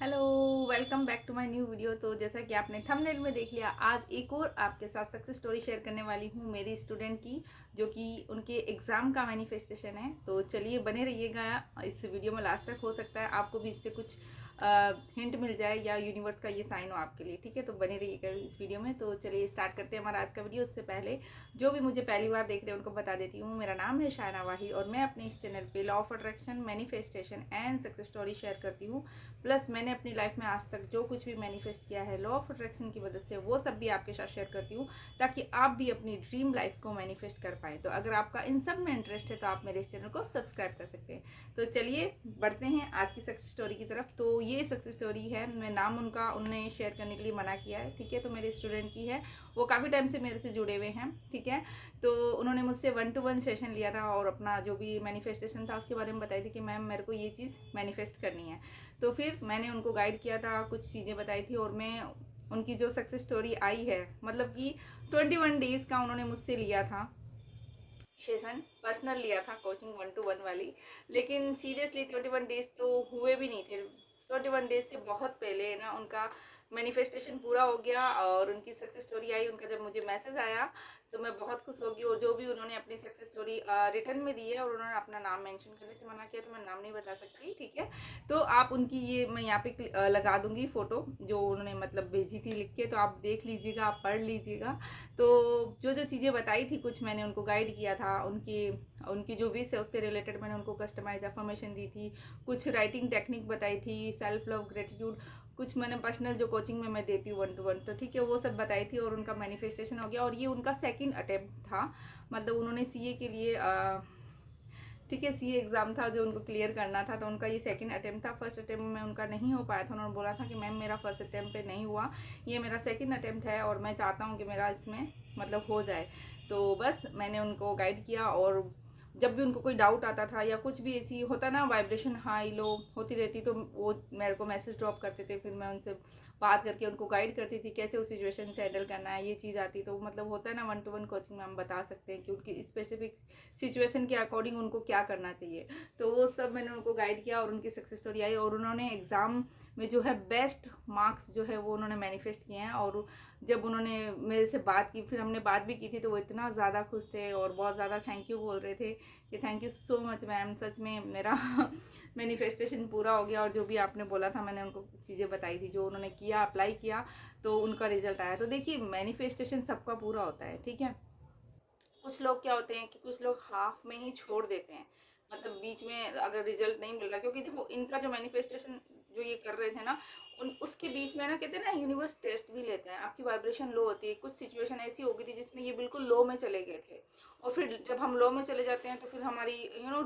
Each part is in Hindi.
Hello, welcome back to my new video. तो जैसा कि आपने थंबनेल में देख लिया, आज एक और आपके साथ सक्सेस स्टोरी शेयर करने वाली हूँ मेरी स्टूडेंट की, जो कि उनके एग्ज़ाम का मैनिफेस्टेशन है। तो चलिए बने रहिएगा इस वीडियो में लास्ट तक। हो सकता है आपको भी इससे कुछ हिंट मिल जाए या यूनिवर्स का ये साइन हो आपके लिए। ठीक है, तो बने रहिएगा इस वीडियो में। तो चलिए स्टार्ट करते हैं हमारा आज का वीडियो। उससे पहले जो भी मुझे पहली बार देख रहे हैं उनको बता देती हूँ, मेरा नाम है शायना वाही और मैं अपने इस चैनल पे law of attraction, manifestation and success story share करती हूँ। प्लस मैंने अपनी लाइफ में आज तक जो कुछ भी मैनिफेस्ट किया है लॉ ऑफ अट्रैक्शन की मदद से, वो सब भी आपके साथ शेयर करती हूँ, ताकि आप भी अपनी ड्रीम लाइफ को मैनिफेस्ट कर पाएँ। तो अगर आपका इन सब में इंटरेस्ट है तो आप मेरे इस चैनल को सब्सक्राइब कर सकते हैं। तो चलिए बढ़ते हैं आज की सक्सेस स्टोरी की तरफ। तो ये सक्सेस स्टोरी है, मैं नाम उनका उनने शेयर करने के लिए मना किया है। ठीक है, तो मेरे स्टूडेंट की है, वो काफ़ी टाइम से मेरे से जुड़े हुए हैं। ठीक है, तो उन्होंने मुझसे 1-to-1 सेशन लिया था और अपना जो भी मैनिफेस्टेशन था उसके बारे में बताई थी कि मैम मेरे को ये चीज़ मैनिफेस्ट करनी है। तो फिर मैंने उनको गाइड किया था, कुछ चीज़ें बताई थी और मैं उनकी जो सक्सेस स्टोरी आई है, मतलब कि 21 डेज़ का उन्होंने मुझसे लिया था सेशन, पर्सनल लिया था कोचिंग 1-to-1 वाली। लेकिन सीरियसली 21 डेज़ तो हुए भी नहीं थे। 21 डेज़ से बहुत पहले ना उनका मैनिफेस्टेशन पूरा हो गया और उनकी सक्सेस स्टोरी आई। उनका जब मुझे मैसेज आया तो मैं बहुत खुश हो गई। और जो भी उन्होंने अपनी सक्सेस स्टोरी रिटर्न में दी है और उन्होंने अपना नाम मेंशन करने से मना किया, तो मैं नाम नहीं बता सकती। ठीक है, तो आप उनकी ये मैं यहाँ पे लगा दूंगी फ़ोटो जो उन्होंने मतलब भेजी थी लिख के, तो आप देख लीजिएगा, आप पढ़ लीजिएगा। तो जो जो चीज़ें बताई थी, कुछ मैंने उनको गाइड किया था, उनकी उनकी जो विश है उससे रिलेटेड मैंने उनको कस्टमाइज अफर्मेशन दी थी, कुछ राइटिंग टेक्निक बताई थी, सेल्फ लव, ग्रेटिट्यूड, कुछ मैंने पर्सनल जो कोचिंग में मैं देती हूँ 1-to-1, तो ठीक है वो सब बताई थी। और उनका मैनिफेस्टेशन हो गया और ये उनका सेकंड अटेम्प्ट था। मतलब उन्होंने सीए के लिए ठीक है, सीए एग्ज़ाम था जो उनको क्लियर करना था, तो उनका ये सेकंड अटेम्प्ट था। फर्स्ट अटेम्प्ट में उनका नहीं हो पाया था। उन्होंने बोला था कि मैम मेरा फर्स्ट अटेम्प्ट पे नहीं हुआ, ये मेरा सेकंड अटेम्प्ट है और मैं चाहता हूँ कि मेरा इसमें मतलब हो जाए। तो बस मैंने उनको गाइड किया और जब भी उनको कोई डाउट आता था या कुछ भी ऐसी होता ना, वाइब्रेशन हाई लो होती रहती, तो वो मेरे को मैसेज ड्रॉप करते थे। फिर मैं उनसे बात करके उनको गाइड करती थी कैसे उस सिचुएशन से हैंडल करना है। ये चीज़ आती तो मतलब होता है ना, 1-to-1 कोचिंग में हम बता सकते हैं कि उनकी स्पेसिफिक सिचुएशन के अकॉर्डिंग उनको क्या करना चाहिए। तो वो सब मैंने उनको गाइड किया और उनकी सक्सेस स्टोरी आई और उन्होंने एग्ज़ाम में जो है बेस्ट मार्क्स जो है वो उन्होंने मैनिफेस्ट किए हैं। और जब उन्होंने मेरे से बात की, फिर हमने बात भी की थी, तो वो इतना ज़्यादा खुश थे और बहुत ज़्यादा थैंक यू बोल रहे थे कि thank you so much ma'am, सच में मेरा मैनिफेस्टेशन पूरा हो गया। और जो भी आपने बोला था मैंने उनको चीज़ें बताई थी, जो उन्होंने किया, अप्लाई किया, तो उनका रिजल्ट आया। तो देखिए मैनिफेस्टेशन सबका पूरा होता है। ठीक है, कुछ लोग क्या होते हैं कि कुछ लोग हाफ में ही छोड़ देते हैं, मतलब बीच में अगर रिजल्ट नहीं मिल रहा, क्योंकि देखो इनका जो मैनिफेस्टेशन जो ये कर रहे थे ना, उन उसके बीच में ना कहते हैं ना, यूनिवर्स टेस्ट भी लेते हैं। आपकी वाइब्रेशन लो होती है, कुछ सिचुएशन ऐसी हो गई थी जिसमें ये बिल्कुल लो में चले गए थे। और फिर जब हम लो में चले जाते हैं तो फिर हमारी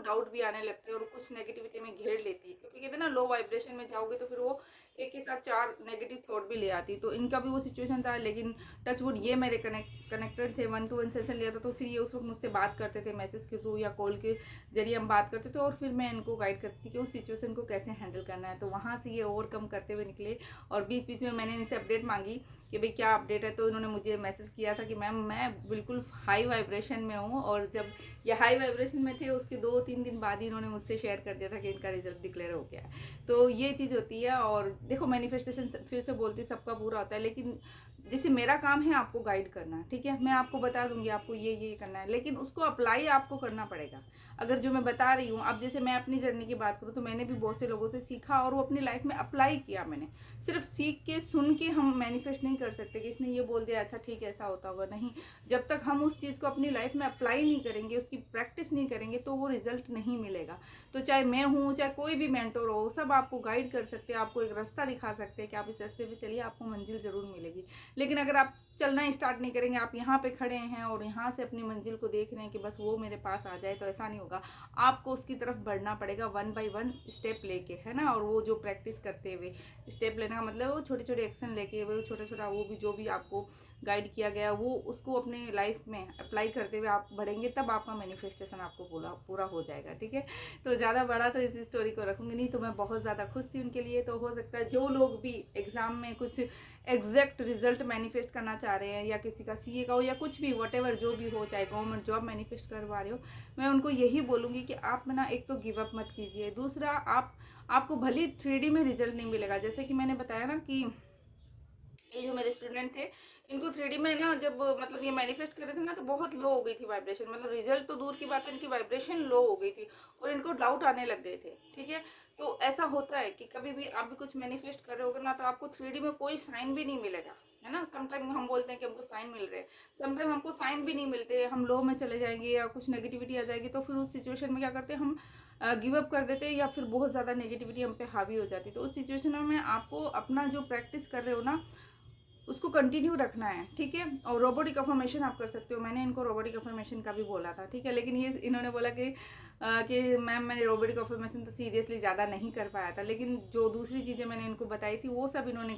डाउट भी आने लगते हैं और कुछ नेगेटिविटी में घेर लेती है, क्योंकि कहते हैं ना लो वाइब्रेशन में जाओगे तो फिर वो एक के साथ 4 नेगेटिव थॉट भी ले आती। तो इनका भी वो सिचुएशन था, लेकिन टचवुड ये मेरे कनेक्टेड थे, 1-to-1 सेशन लिया था, तो फिर ये उस वक्त मुझसे बात करते थे मैसेज के थ्रू या कॉल के जरिए हम बात करते थे। और फिर मैं इनको गाइड करती थी कि उस सिचुएशन को कैसे हैंडल करना है। तो वहाँ से ये ओवरकम करते हुए निकले। और बीच बीच में मैंने इनसे अपडेट मांगी कि भाई क्या अपडेट है, तो इन्होंने मुझे मैसेज किया था कि मैम मैं बिल्कुल हाई वाइब्रेशन में हूँ। और जब ये हाई वाइब्रेशन में थे उसके 2-3 दिन बाद ही इन्होंने मुझसे शेयर कर दिया था कि इनका रिजल्ट डिक्लेयर हो गया है। तो ये चीज़ होती है। और देखो मैनिफेस्टेशन फिर से बोलती सबका पूरा होता है, लेकिन जैसे मेरा काम है आपको गाइड करना, ठीक है, मैं आपको बता दूंगी आपको ये करना है, लेकिन उसको अप्लाई आपको करना पड़ेगा। अगर जो मैं बता रही हूँ, अब जैसे मैं अपनी जर्नी की बात करूँ तो मैंने भी बहुत से लोगों से सीखा और वो अपनी लाइफ में अप्लाई किया। मैंने सिर्फ सीख के सुन के हम मैनिफेस्ट नहीं कर सकते कि इसने ये बोल दिया अच्छा ठीक है ऐसा होता होगा, नहीं। जब तक हम उस चीज़ को अपनी लाइफ में अप्लाई नहीं करेंगे, उसकी प्रैक्टिस नहीं करेंगे, तो वो रिजल्ट नहीं मिलेगा। तो चाहे मैं हूँ, चाहे कोई भी मेंटोर हो, सब आपको गाइड कर सकते हैं, आपको एक रास्ता दिखा सकते हैं कि आप इस रास्ते पे चलिए, आपको मंजिल ज़रूर मिलेगी। लेकिन अगर आप चलना स्टार्ट नहीं करेंगे, आप यहाँ पे खड़े हैं और यहाँ से अपनी मंजिल को देख रहे हैं कि बस वो मेरे पास आ जाए, तो ऐसा नहीं होगा। आपको उसकी तरफ बढ़ना पड़ेगा 1 by 1 स्टेप लेके, है ना। और वो जो प्रैक्टिस करते हुए स्टेप लेने का मतलब वो छोटे छोटे एक्शन लेके, वो छोटा छोटा वो भी जो भी आपको गाइड किया गया वो उसको अपने लाइफ में अप्लाई करते हुए आप बढ़ेंगे, तब आपका मैनिफेस्टेशन आपको पूरा पूरा हो जाएगा। ठीक है, तो ज़्यादा बड़ा तो इस स्टोरी को रखूँगी नहीं। तो मैं बहुत ज़्यादा खुश थी उनके लिए। तो हो सकता है जो लोग भी एग्ज़ाम में कुछ एग्जैक्ट रिजल्ट रिजल्ट मैनिफेस्ट करना चाह रहे हैं, या किसी का सीए का हो या कुछ भी वटेवर जो भी हो, चाहे गवर्नमेंट जॉब मैनिफेस्ट करवा रहे हो, मैं उनको यही बोलूँगी कि आप ना एक तो गिव अप मत कीजिए। दूसरा, आपको भले 3D में रिजल्ट नहीं मिलेगा, जैसे कि मैंने बताया ना कि ये जो मेरे स्टूडेंट थे, इनको 3D में ना जब मतलब ये मैनिफेस्ट कर रहे थे ना, तो बहुत लो हो गई थी वाइब्रेशन, मतलब रिजल्ट तो दूर की बात है, इनकी वाइब्रेशन लो हो गई थी और इनको डाउट आने लग गए थे। ठीक है, तो ऐसा होता है कि कभी भी आप भी कुछ मैनिफेस्ट कर रहे होगे ना, तो आपको 3D में कोई साइन भी नहीं मिलेगा, है ना। समटाइम हम बोलते हैं कि हमको साइन मिल रहे हैं, समटाइम हमको साइन भी नहीं मिलते, हम लो में चले जाएंगे या कुछ नेगेटिविटी आ जाएगी, तो फिर उस सिचुएशन में क्या करते हैं, हम गिव अप कर देते हैं या फिर बहुत ज़्यादा नेगेटिविटी हम पे हावी हो जाती है। तो उस सिचुएशन में आपको अपना जो प्रैक्टिस कर रहे हो ना, उसको कंटिन्यू रखना है। ठीक है, और रोबोटिक अफर्मेशन आप कर सकते हो, मैंने इनको रोबोटिक अफर्मेशन का भी बोला था। ठीक है, लेकिन ये इन्होंने बोला कि मैम मैंने रोबोटिक अफर्मेशन तो सीरियसली ज़्यादा नहीं कर पाया था, लेकिन जो दूसरी चीज़ें मैंने इनको बताई थी वो सब इन्होंने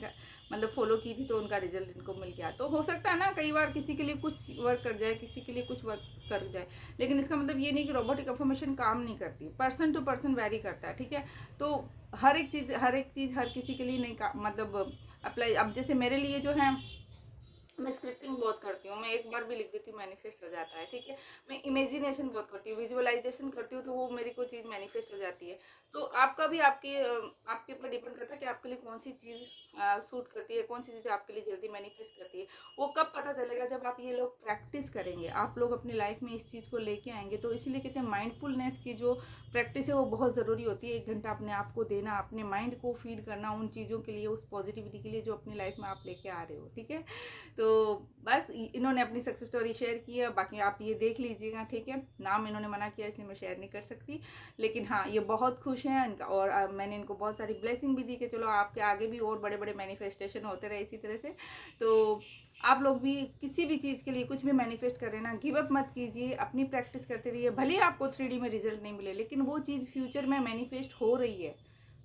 मतलब फॉलो की थी, तो उनका रिजल्ट इनको मिल गया। तो हो सकता है ना, कई बार किसी के लिए कुछ वर्क कर जाए, किसी के लिए कुछ वर्क कर जाए, लेकिन इसका मतलब ये नहीं कि रोबोटिक अफर्मेशन काम नहीं करती, पर्सन टू पर्सन वेरी करता है। ठीक है, तो हर एक चीज़ हर किसी के लिए नहीं मतलब अप्लाई। अब जैसे मेरे लिए जो है, मैं स्क्रिप्टिंग बहुत करती हूँ, मैं एक बार भी लिख देती हूँ मैनिफेस्ट हो जाता है। ठीक है, मैं इमेजिनेशन बहुत करती हूँ, विजुअलाइजेशन करती हूँ, तो वो मेरी कोई चीज़ मैनिफेस्ट हो जाती है। तो आपका भी आपके ऊपर डिपेंड करता है कि आपके लिए कौन सी चीज़ सूट करती है, कौन सी चीज़ आपके लिए जल्दी मैनिफेस्ट करती है। वो कब पता चलेगा, जब आप ये लोग प्रैक्टिस करेंगे, आप लोग अपनी लाइफ में इस चीज़ को लेके आएंगे। तो इसीलिए कहते हैं माइंडफुलनेस की जो प्रैक्टिस है वो बहुत ज़रूरी होती है। 1 घंटा अपने आप को देना, अपने माइंड को फीड करना उन चीज़ों के लिए, उस पॉजिटिविटी के लिए जो अपनी लाइफ में आप लेके आ रहे हो। ठीक है, तो बस इन्होंने अपनी सक्सेस स्टोरी शेयर की है, बाकी आप ये देख लीजिएगा। ठीक है, नाम इन्होंने मना किया इसलिए मैं शेयर नहीं कर सकती, लेकिन हाँ ये बहुत खुश हैं इनका, और मैंने इनको बहुत सारी ब्लेसिंग भी दी कि चलो आपके आगे भी और बड़े बड़े मैनिफेस्टेशन होते रहे इसी तरह से। तो आप लोग भी किसी भी चीज़ के लिए कुछ भी मैनिफेस्ट करें ना, गिव अप मत कीजिए, अपनी प्रैक्टिस करते रहिए। भले आपको 3D में रिजल्ट नहीं मिले, लेकिन वो चीज़ फ्यूचर में मैनिफेस्ट हो रही है।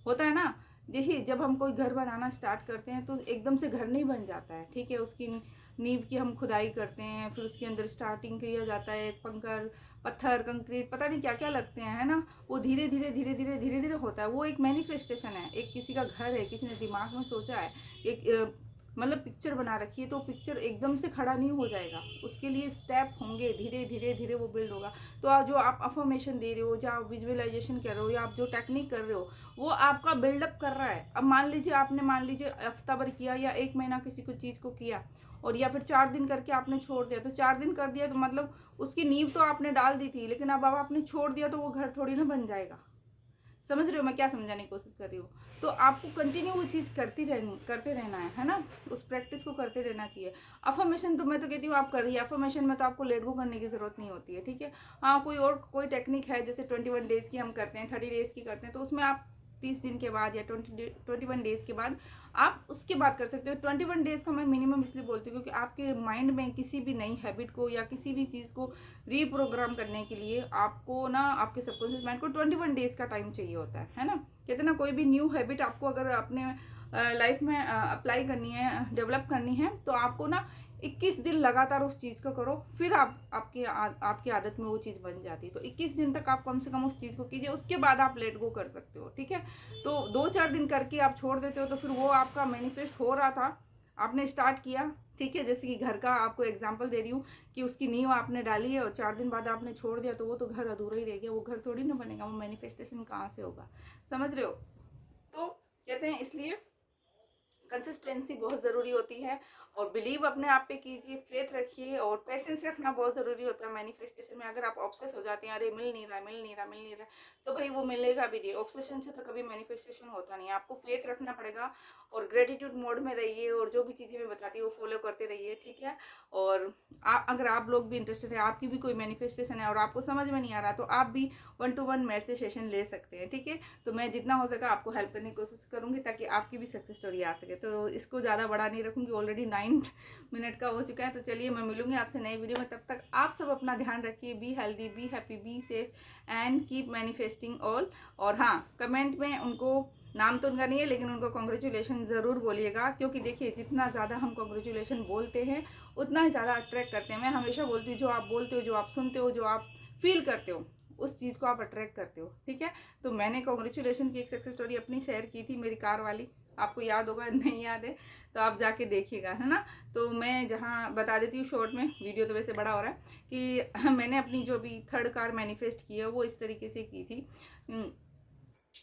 होता है ना, देखिए जब हम कोई घर बनाना स्टार्ट करते हैं तो एकदम से घर नहीं बन जाता है। ठीक है, उसकी नींव की हम खुदाई करते हैं, फिर उसके अंदर स्टार्टिंग किया जाता है, कंकर पत्थर कंक्रीट पता नहीं क्या क्या लगते हैं, है ना। वो धीरे धीरे धीरे धीरे धीरे धीरे होता है, वो एक मैनिफेस्टेशन है। एक किसी का घर है, किसी ने दिमाग में सोचा है, एक मतलब पिक्चर बना रखी है, तो पिक्चर एकदम से खड़ा नहीं हो जाएगा, उसके लिए स्टेप होंगे, धीरे धीरे धीरे वो बिल्ड होगा। तो जो आप अफर्मेशन दे रहे हो, जो आप विजुअलाइजेशन कर रहे हो, या आप जो टेक्निक कर रहे हो, वो आपका बिल्डअप कर रहा है। अब मान लीजिए हफ्ता भर किया या 1 महीना किसी को चीज़ को किया, और या फिर 4 दिन करके आपने छोड़ दिया, तो 4 दिन कर दिया तो मतलब उसकी नींव तो आपने डाल दी थी, लेकिन अब आपने छोड़ दिया तो वो घर थोड़ी ना बन जाएगा। समझ रहे हो मैं क्या समझाने की कोशिश कर रही हूँ। तो आपको कंटिन्यू वो चीज़ करते रहना है ना, उस प्रैक्टिस को करते रहना चाहिए। अफर्मेशन तो मैं तो कहती हूँ आप करिए, अफर्मेशन में तो आपको लेट गो करने की ज़रूरत नहीं होती है। ठीक है, हाँ कोई टेक्निक है, जैसे 21 डेज़ की हम करते हैं, 30 डेज़ की करते हैं, तो उसमें आप 30 दिन के बाद या 21 डेज़ के बाद आप उसके बाद कर सकते हो। 21 डेज़ का मैं मिनिमम इसलिए बोलती हूँ क्योंकि आपके माइंड में किसी भी नई हैबिट को या किसी भी चीज़ को रीप्रोग्राम करने के लिए आपको ना, आपके सबकॉन्शियस माइंड को 21 डेज़ का टाइम चाहिए होता है ना। कहते हैं ना, कोई भी न्यू हैबिट आपको अगर अपने लाइफ में अप्लाई करनी है, डेवलप करनी है, तो आपको ना 21 दिन लगातार उस चीज़ को करो, फिर आपकी आदत में वो चीज़ बन जाती है। तो 21 दिन तक आप कम से कम उस चीज़ को कीजिए, उसके बाद आप लेट गो कर सकते हो। ठीक है, तो 2-4 दिन करके आप छोड़ देते हो, तो फिर वो आपका मैनिफेस्ट हो रहा था, आपने स्टार्ट किया। ठीक है, जैसे कि घर का आपको एग्जांपल दे रही हूँ कि उसकी नींव आपने डाली है और 4 दिन बाद आपने छोड़ दिया, तो वो तो घर अधूरा ही रह गया, वो घर थोड़ी ना बनेगा, वो मैनिफेस्टेशन कहाँ से होगा। समझ रहे हो। तो कहते हैं इसलिए कंसिस्टेंसी बहुत ज़रूरी होती है, और बिलीव अपने आप पे कीजिए, फेथ रखिए, और पेशेंस रखना बहुत ज़रूरी होता है मैनिफेस्टेशन में। अगर आप ऑब्सेस हो जाते हैं, अरे मिल नहीं रहा, तो भाई वो मिलेगा भी नहीं। ऑब्सेशन से तो कभी मैनिफेस्टेशन होता नहीं है। आपको फेथ रखना पड़ेगा, और ग्रेटिट्यूड मोड में रहिए, और जो भी चीज़ें मैं बताती हूँ वो फॉलो करते रहिए। ठीक है, और अगर आप लोग भी इंटरेस्टेड है, आपकी भी कोई मैनिफेस्टेशन है और आपको समझ में नहीं आ रहा, तो आप भी 1-to-1 मेरे से सेशन ले सकते हैं। ठीक है, तो मैं जितना हो सका आपको हेल्प करने की कोशिश करूँगी, ताकि आपकी भी सक्सेस स्टोरी आ सके। तो इसको ज़्यादा बड़ा नहीं रखूँगी, ऑलरेडी 9 मिनट का हो चुका है। तो चलिए मैं मिलूँगी आपसे नई वीडियो में, तब तक आप सब अपना ध्यान रखिए, be healthy, be happy, be safe and keep manifesting all. और हाँ, कमेंट में उनको, नाम तो उनका नहीं है, लेकिन उनको कॉन्ग्रेचुलेशन ज़रूर बोलिएगा, क्योंकि देखिए जितना ज़्यादा हम कॉन्ग्रेचुलेशन बोलते हैं उतना ही ज़्यादा अट्रैक्ट करते हैं। मैं हमेशा बोलती हूँ, जो आप बोलते हो, जो आप सुनते हो, जो आप फील करते हो, उस चीज़ को आप अट्रैक्ट करते हो। ठीक है, तो मैंने कॉन्ग्रेचुलेशन की एक सक्सेस स्टोरी अपनी शेयर की थी, मेरी कार वाली, आपको याद होगा, नहीं याद है तो आप जाके देखिएगा, है ना। तो मैं जहाँ बता देती हूँ शॉर्ट में, वीडियो तो वैसे बड़ा हो रहा है, कि मैंने अपनी जो भी थर्ड कार मैनिफेस्ट की है वो इस तरीके से की थी।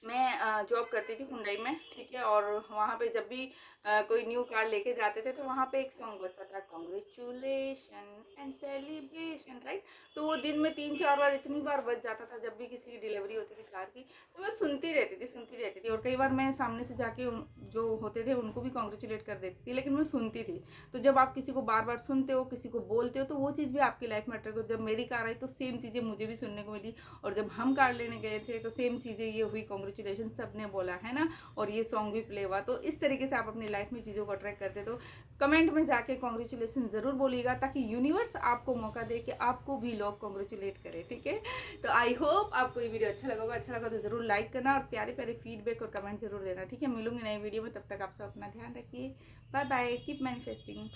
मैं जॉब करती थी हुंडई में, ठीक है, और वहाँ पे जब भी कोई न्यू कार लेके जाते थे तो वहाँ पे एक सॉन्ग बजता था, कॉन्ग्रेचुलेशन एंड सेलिब्रेशन, राइट। तो वो दिन में 3-4 बार, इतनी बार बज जाता था जब भी किसी की डिलीवरी होती थी कार की, तो मैं सुनती रहती थी और कई बार मैं सामने से जाके जो होते थे उनको भी कॉन्ग्रेचुलेट कर देती थी, लेकिन मैं सुनती थी। तो जब आप किसी को बार बार सुनते हो, किसी को बोलते हो, तो वो चीज़ भी आपकी लाइफ में अट्रैक्ट हो। जब मेरी कार आई तो सेम चीज़ें मुझे भी सुनने को मिली, और जब हम कार लेने गए थे तो सेम चीज़ें ये हुई, कॉन्ग्रेचुलेशन सबने बोला, है ना, और ये सॉन्ग भी प्ले हुआ। तो इस तरीके से आप अपनी लाइफ में चीज़ों को अट्रैक्ट करते, तो कमेंट में जाके कॉन्ग्रेचुलेशन ज़रूर बोलिएगा, ताकि यूनिवर्स आपको मौका दे कि आपको भी लोग कॉन्ग्रेचुलेट करें, ठीक है। तो आई होप आपको ये वीडियो अच्छा लगा होगा। अच्छा लगा तो ज़रूर लाइक करना और प्यारे प्यारे फीडबैक और कमेंट जरूर देना, ठीक है। मिलूंगी नई वीडियो में, तब तक आप सब अपना ध्यान रखिए। Bye bye, keep manifesting.